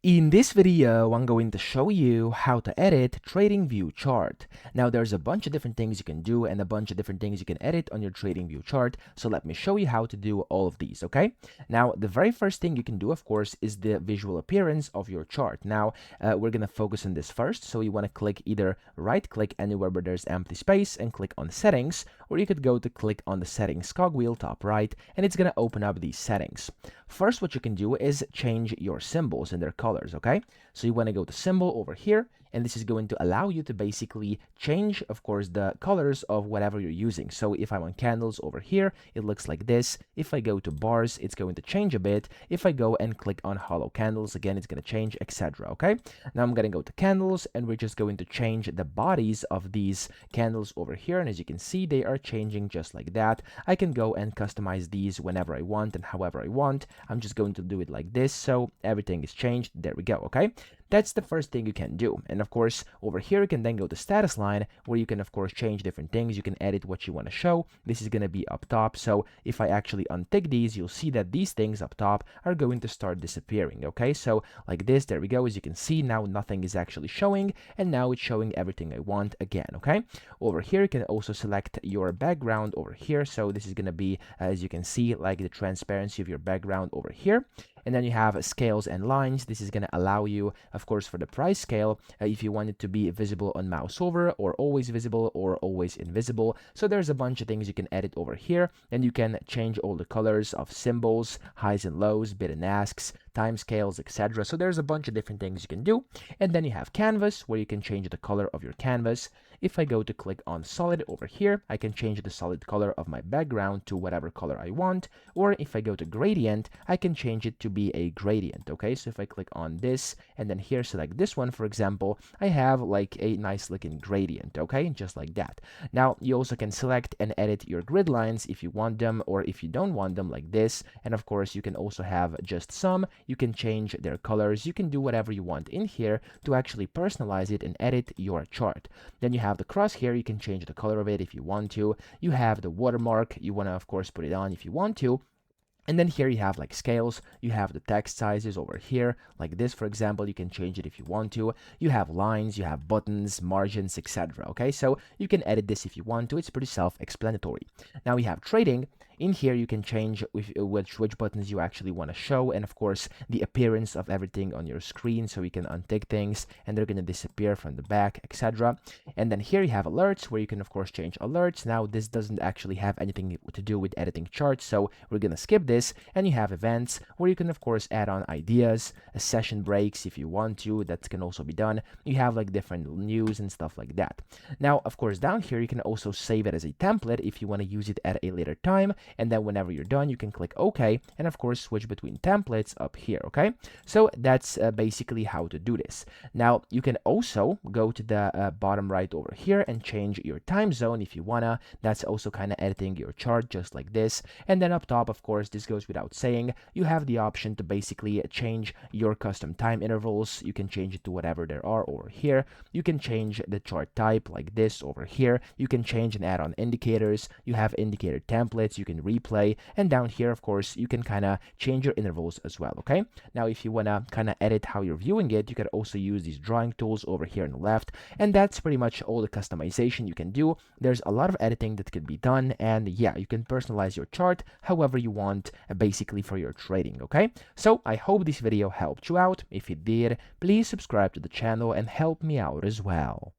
In this video, I'm going to show you how to edit TradingView chart. Now, there's a bunch of different things you can do and a bunch of different things you can edit on your TradingView chart. So let me show you how to do all of these, okay? Now, the very first thing you can do, of course, is the visual appearance of your chart. Now, we're going to focus on this first. So you want to click either right-click anywhere where there's empty space and click on Settings, or you could go to click on the Settings cogwheel top right, and it's going to open up these settings. First, what you can do is change your symbols and their colors, okay? So you want to go to symbol over here, and this is going to allow you to basically change, of course, the colors of whatever you're using. So if I'm on candles over here, it looks like this. If I go to bars, it's going to change a bit. If I go and click on hollow candles, again, it's going to change, etc. Okay? Now I'm going to go to candles, and we're just going to change the bodies of these candles over here. And as you can see, they are changing just like that. I can go and customize these whenever I want and however I want. I'm just going to do it like this, so everything is changed. There we go, okay? That's the first thing you can do. And of course, over here, you can then go to status line, where you can, of course, change different things. You can edit what you want to show. This is going to be up top. So if I actually untick these, you'll see that these things up top are going to start disappearing, okay? So like this, there we go. As you can see, now nothing is actually showing, and now it's showing everything I want again, okay? Over here, you can also select your background over here. So this is going to be, as you can see, like the transparency of your background over here. And then you have scales and lines. This is going to allow you, of course, for the price scale, if you want it to be visible on mouse over, or always visible, or always invisible. So there's a bunch of things you can edit over here, and you can change all the colors of symbols, highs and lows, bid and asks, time scales, etc. So there's a bunch of different things you can do. And then you have canvas, where you can change the color of your canvas. If I go to click on solid over here, I can change the solid color of my background to whatever color I want. Or if I go to gradient, I can change it to be a gradient, okay? So if I click on this and then here select this one, for example, I have like a nice looking gradient, okay? Just like that. Now, you also can select and edit your grid lines if you want them, or if you don't want them, like this. And of course, you can also have just some. You can change their colors. You can do whatever you want in here to actually personalize it and edit your chart. Then you have the crosshair. You can change the color of it if you want to. You have the watermark. You want to, of course, put it on if you want to. And then here you have like scales, you have the text sizes over here, like this, for example. You can change it if you want to. You have lines, you have buttons, margins, etc. Okay, so you can edit this if you want to. It's pretty self-explanatory. Now we have trading. In here, you can change which buttons you actually want to show, and of course, the appearance of everything on your screen. So you can untick things, and they're going to disappear from the back, etc. And then here you have alerts, where you can, of course, change alerts. Now, this doesn't actually have anything to do with editing charts, so we're going to skip this. And you have events, where you can, of course, add on ideas, session breaks if you want to. That can also be done. You have like different news and stuff like that. Now, of course, down here, you can also save it as a template if you want to use it at a later time. And then whenever you're done, you can click OK, and of course switch between templates up here, okay? So that's basically how to do this. Now, you can also go to the bottom right over here and change your time zone if you wanna. That's also kind of editing your chart just like this. And then up top, of course, this goes without saying, you have the option to basically change your custom time intervals. You can change it to whatever there are over here. You can change the chart type like this over here. You can change and add on indicators. You have indicator templates. You can replay, and down here, of course, you can kind of change your intervals as well, okay? Now, if you want to kind of edit how you're viewing it, you can also use these drawing tools over here on the left, and that's pretty much all the customization you can do. There's a lot of editing that could be done, and yeah, you can personalize your chart however you want, basically for your trading, okay? So I hope this video helped you out. If it did, please subscribe to the channel and help me out as well.